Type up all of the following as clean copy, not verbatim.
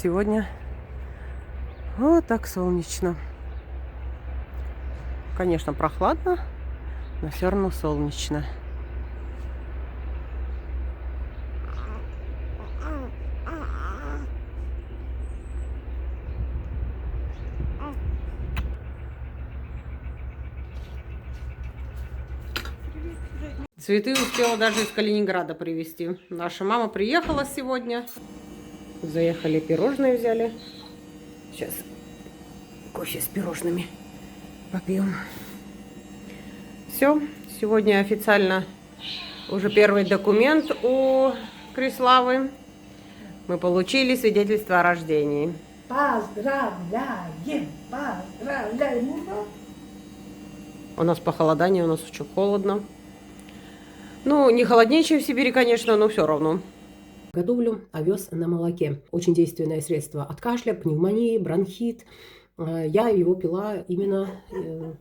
сегодня вот так солнечно. Конечно, прохладно, но все равно солнечно. Цветы успела даже из Калининграда привезти. Наша мама приехала сегодня. Заехали, пирожные взяли. Сейчас кофе с пирожными попьем. Все, сегодня официально уже первый документ у Криславы. Мы получили свидетельство о рождении. Поздравляем! Поздравляем! Ура! У нас похолодание, у нас очень холодно. Ну, не холоднее, чем в Сибири, конечно, но все равно. Готовлю овес на молоке. Очень действенное средство от кашля, пневмонии, бронхит. Я его пила именно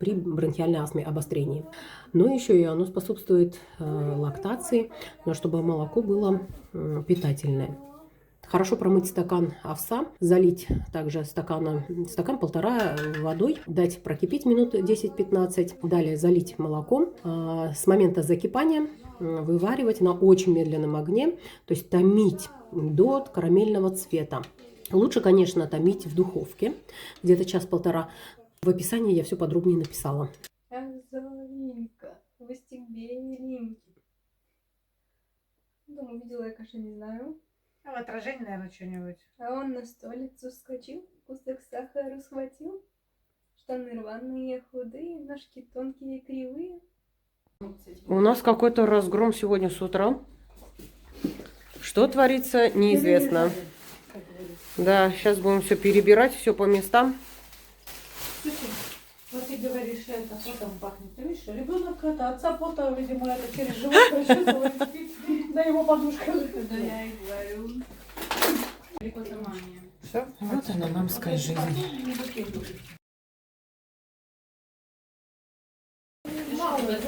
при бронхиальной астме, обострении. Но еще и оно способствует лактации, но чтобы молоко было питательное. Хорошо промыть стакан овса, залить также стакан-полтора водой, дать прокипеть минут 10-15, далее залить молоком. С момента закипания вываривать на очень медленном огне, то есть томить до карамельного цвета. Лучше, конечно, томить в духовке, где-то час-полтора. В описании я все подробнее написала. Зоринка, в тебе Ринки. Дома видела я, конечно, не знаю. А в отражении, наверное, что-нибудь. А он на столицу вскочил, кусок сахара схватил. Штаны рваные, худые, ножки тонкие, кривые. У нас какой-то разгром сегодня с утра. Что творится, неизвестно. Да, сейчас будем все перебирать, все по местам. Слушай, вот ты говоришь, это потом пахнет. Ты видишь, ребенок это отца пота, видимо, это через живот прочувствовал, на его подушках. Да я и говорю. Рекотомания. Все? Вот она, мамская жизнь. Мало, да,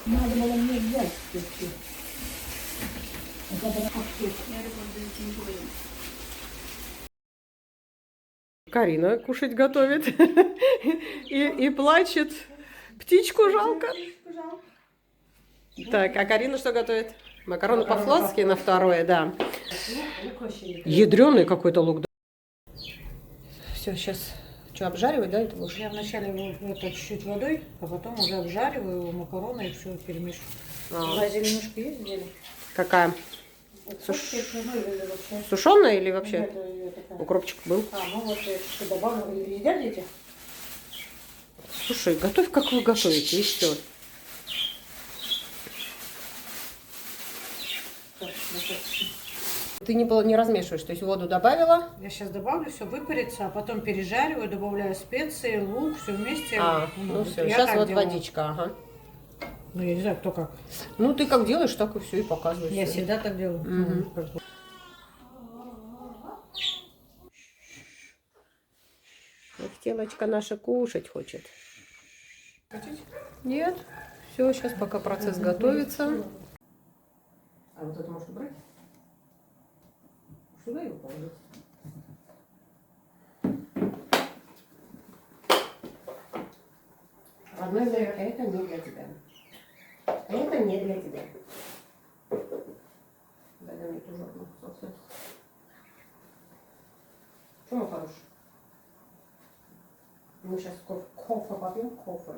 надо было мне взять все. Карина кушать готовит и плачет. Птичку жалко. Так, а Карина что готовит? Макароны по-флотски на второе, да. Ядреный какой-то лук. Все, сейчас что, обжаривать, да, это лучше? Я вначале его это чуть-чуть водой, а потом уже обжариваю макароны и все перемешиваю. А зеленушка есть зелень? Какая? Сушеная или вообще? Укропчик был. А, ну вот я что добавлю. Едят дети? Слушай, готовь, как вы готовите, и все. Ты не размешиваешь, то есть воду добавила? Я сейчас добавлю, все выпарится, а потом пережариваю, добавляю специи, лук, все вместе. Ну все, я сейчас так вот делаю. водичка, ага. Ну я не знаю, кто как. Ну ты как делаешь, так и все, и показываешь. Я всегда так делаю. Эх, телочка наша кушать хочет. Хотите? Нет. Все, сейчас пока процесс готовится. А вот это можно брать? Сюда его положить. Родной мой, это не для тебя. Это не для тебя. Дай мне тоже одну соус. Чему хороший? Мы сейчас кофе попьем, кофе.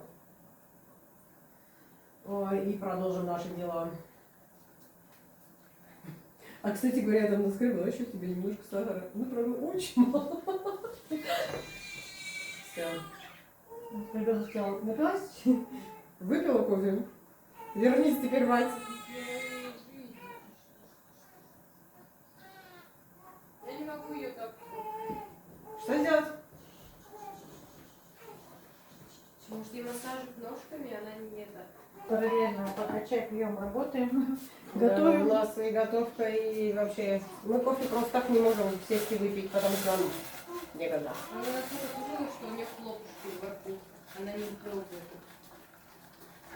Ой, и продолжим наши дела. А, кстати говоря, я там наскребла еще тебе немножко сахара. Ну, правда, очень мало. Все. Ребенок сказал, напилась? Выпила кофе? Вернись теперь, мать. Я не могу ее так. Что делать? Может, ей массажик ножками, она не это. Параллельно пока чай пьем, работаем. Да, Готовим. у нас и готовка, и вообще... Мы кофе просто так не можем сесть и выпить, потому что нам некогда. Она настолько тяжелая, что у нее хлопушки во рту. Она не пробует.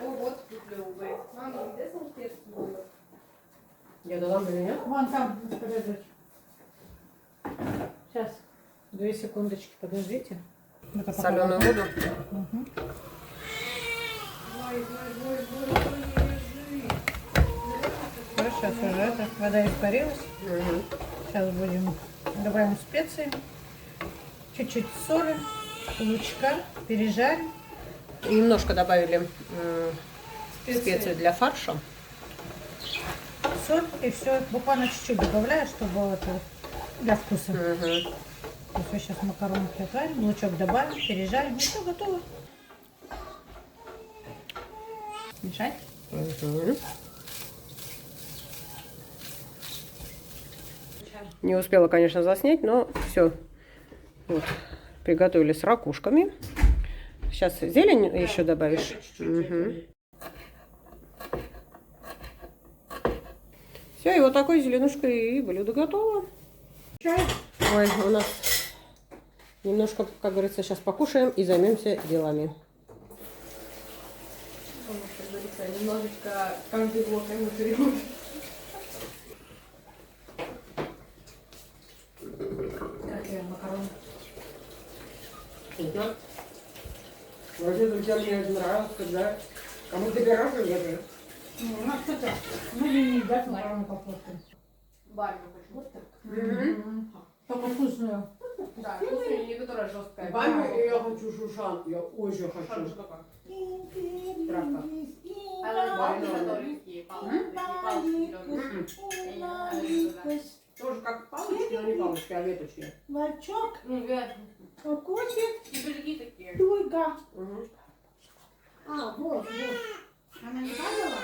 О, вот, Мама, где салфетки? Я дала или нет? Вон там, подождите. Сейчас. 2 секундочки, подождите. Это пока Соленую воду. Мгм. Хорошо, сейчас уже это, вода испарилась. Мгм. Сейчас будем добавим специи. Чуть-чуть соли, лучка, пережарим. И немножко добавили специи для фарша. Соль и все. Буквально чуть-чуть добавляю, чтобы это для вкуса. Мгм. То есть вот сейчас макаронки отварим, лучок добавим, пережарим, и все готово. Мешать? Мгм. Не успела, конечно, заснять, но все. Вот. Приготовили с ракушками. Сейчас зелень еще добавишь. Все, и вот такой зеленушкой и блюдо готово. Ой, у нас немножко, как говорится, сейчас покушаем и займемся делами. Немножечко камбиблока внутри. Как я макароны? Вообще, друзья, мне очень нравилось, когда кому-то пирожки готовят. Ну, у нас это, мы не едят макароны по-плотски. Бальму хочу. Вот так. Только вкусную. Да, вкусная, не которая жесткая. Я хочу шушан, я очень хочу. Травка. Тоже как палочки, но не палочки, а веточки. Лачок, Ну, вязно. кокосик, И пирожки такие. туйка. Угу. А, вот. Она не падала?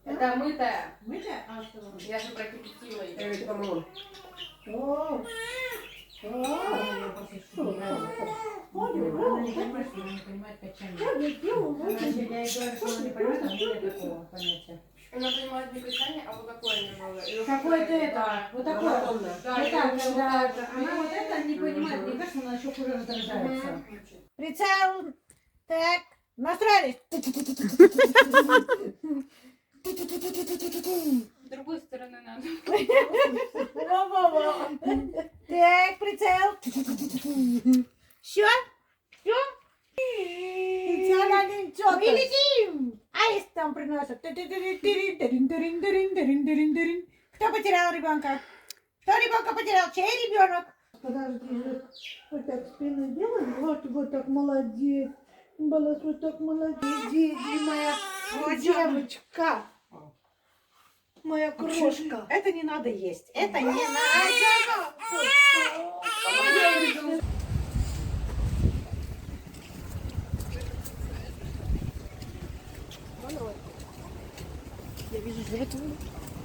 Это мытая. Мытая? А что? Я же прокипятила ее. Я ведь помогу. О, Я просто что Она не понимает, что она не понимает качания. я делаю, Она, я ей говорю, что она не понимает, а нет такого понятия. Она понимает не качание, а вот такое немного. Какое-то это, вот такое. Монотонно. Да, Вот и так, вот да. так же. Она вот это не понимает, мне кажется, она еще хуже раздражается. Мгм. Прицел. Так, настроились. С другой стороны надо. Так, прицел. Все? Все? Мы летим. Аист там приносит. Кто потерял ребенка? Кто ребенка потерял? Чей ребенок? Подожди, вот так спину делаем. Вот так, молодец. Балас, вот так молодец. Диди моя девочка. Моя крошка. Это не надо есть. Это не надо.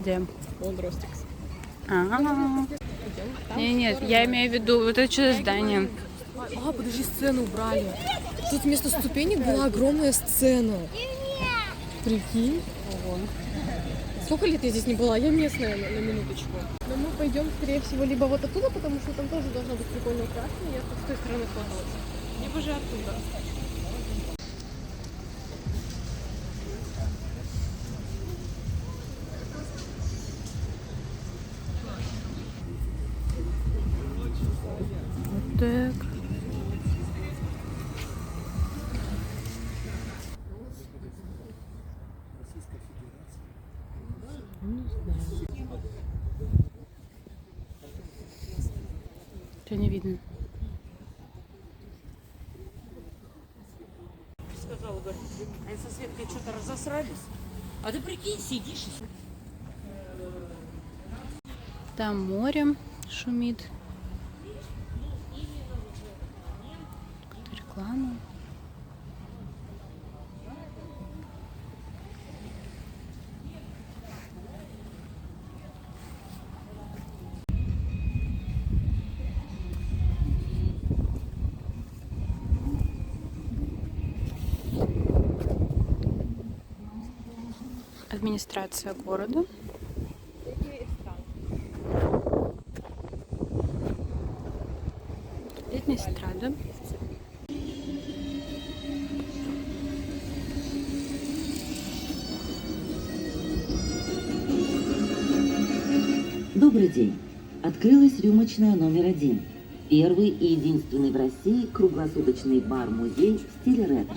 Где? Нет, я имею в виду вот это что за здание. А, подожди, сцену убрали. Тут вместо ступенек была огромная сцена. Прикинь. Ого. Сколько лет я здесь не была? Я местная, на минуточку. Но мы пойдем, скорее всего, либо вот оттуда, потому что там тоже должна быть прикольная украшена. Я тут с той стороны фоталась. Либо же оттуда. Так. Что не видно? Сказала, говорит, они со Светкой что-то разосрались. А ты прикинь, сидишь и... Там море шумит. Тут реклама. Администрация города. Летняя эстрада. Добрый день. Открылась рюмочная номер 1. Первый и единственный в России круглосуточный бар-музей в стиле ретро.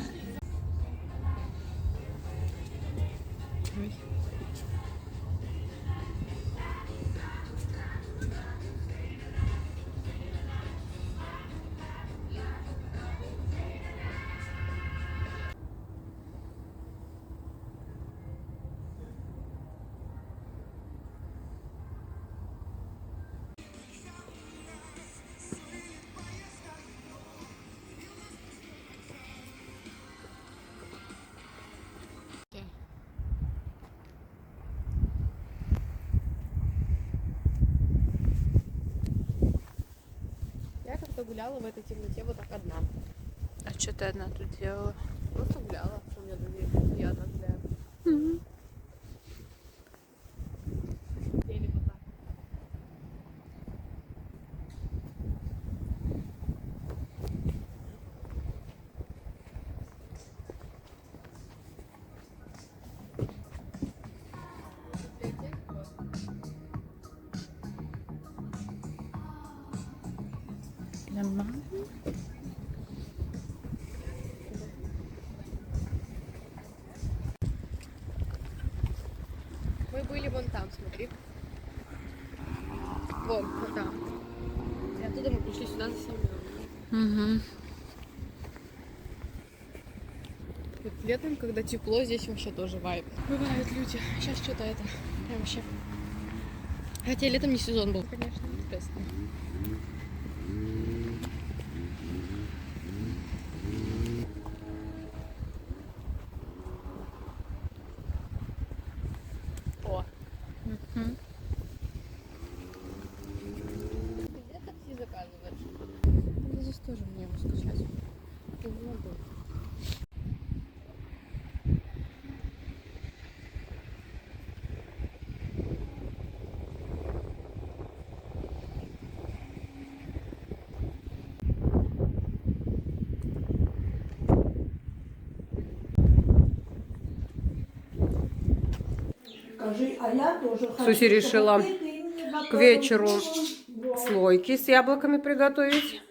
Я как-то гуляла в этой темноте вот так одна. А что ты одна тут делала? Просто гуляла, у меня тут приятно взгляд. Или вот так. Нормально. Мы были вон там, смотри. Вон там. И оттуда мы пришли сюда за Семеном. Угу. Вот летом, когда тепло, здесь вообще тоже вайб. Бывают люди. Сейчас что-то это прям вообще. Хотя летом не сезон был. Конечно, интересно. О, Угу. где такси заказываешь? Ну, здесь тоже мне его скачать. Я не могу. Скажи, а я тоже хочу. Суси решила чтобы ты мне к готовила. вечеру Вот. слойки с яблоками приготовить.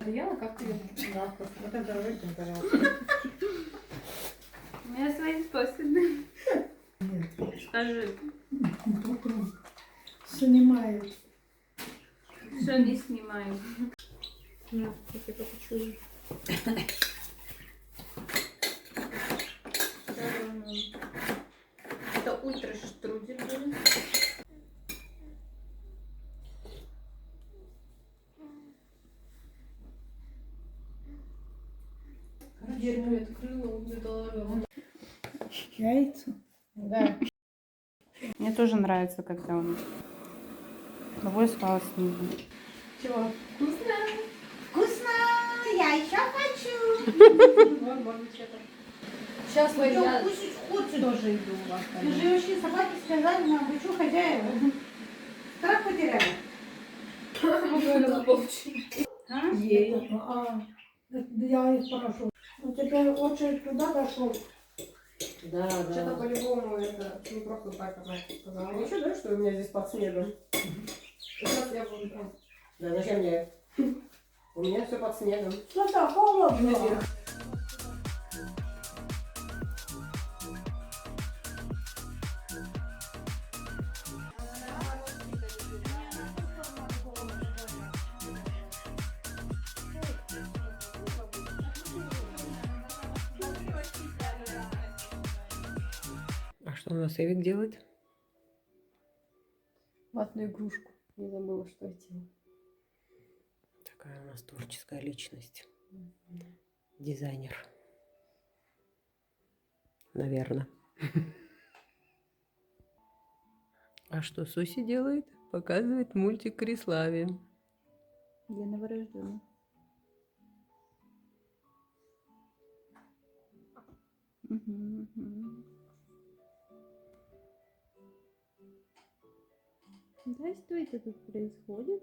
Ела, как ты? Вот это выкинь, пожалуйста. У меня свои способы. Скажи, Снимает. что не снимаю. На, я тебе покачу. Это ультра штрудель был. Дверь открыла, убежала. Яйца. Да. Мне тоже нравится, когда он новой спал с ним. Чего? Вкусно. Вкусно. Я еще хочу. Сейчас Кто я кушать хочет. Тоже иду у вас. Ты же вообще собаки сказали нам, вы что, хозяева? Страх потеряли. А? Ей. Я их прошу. У тебя очередь туда дошел. Да, что-то по-любому это не просто так она сказала. Ничего, да, что у меня здесь под снегом? Сейчас я буду прям. Да, зачем мне? У меня все под снегом. Что-то холодно. А что у нас Эвик делает? Ватную игрушку. Не забыла, что я делала. Такая у нас творческая личность. Дизайнер. Наверное. А что Суси делает? Показывает мультик Криславе. Я новорожденный. Да, что это тут происходит?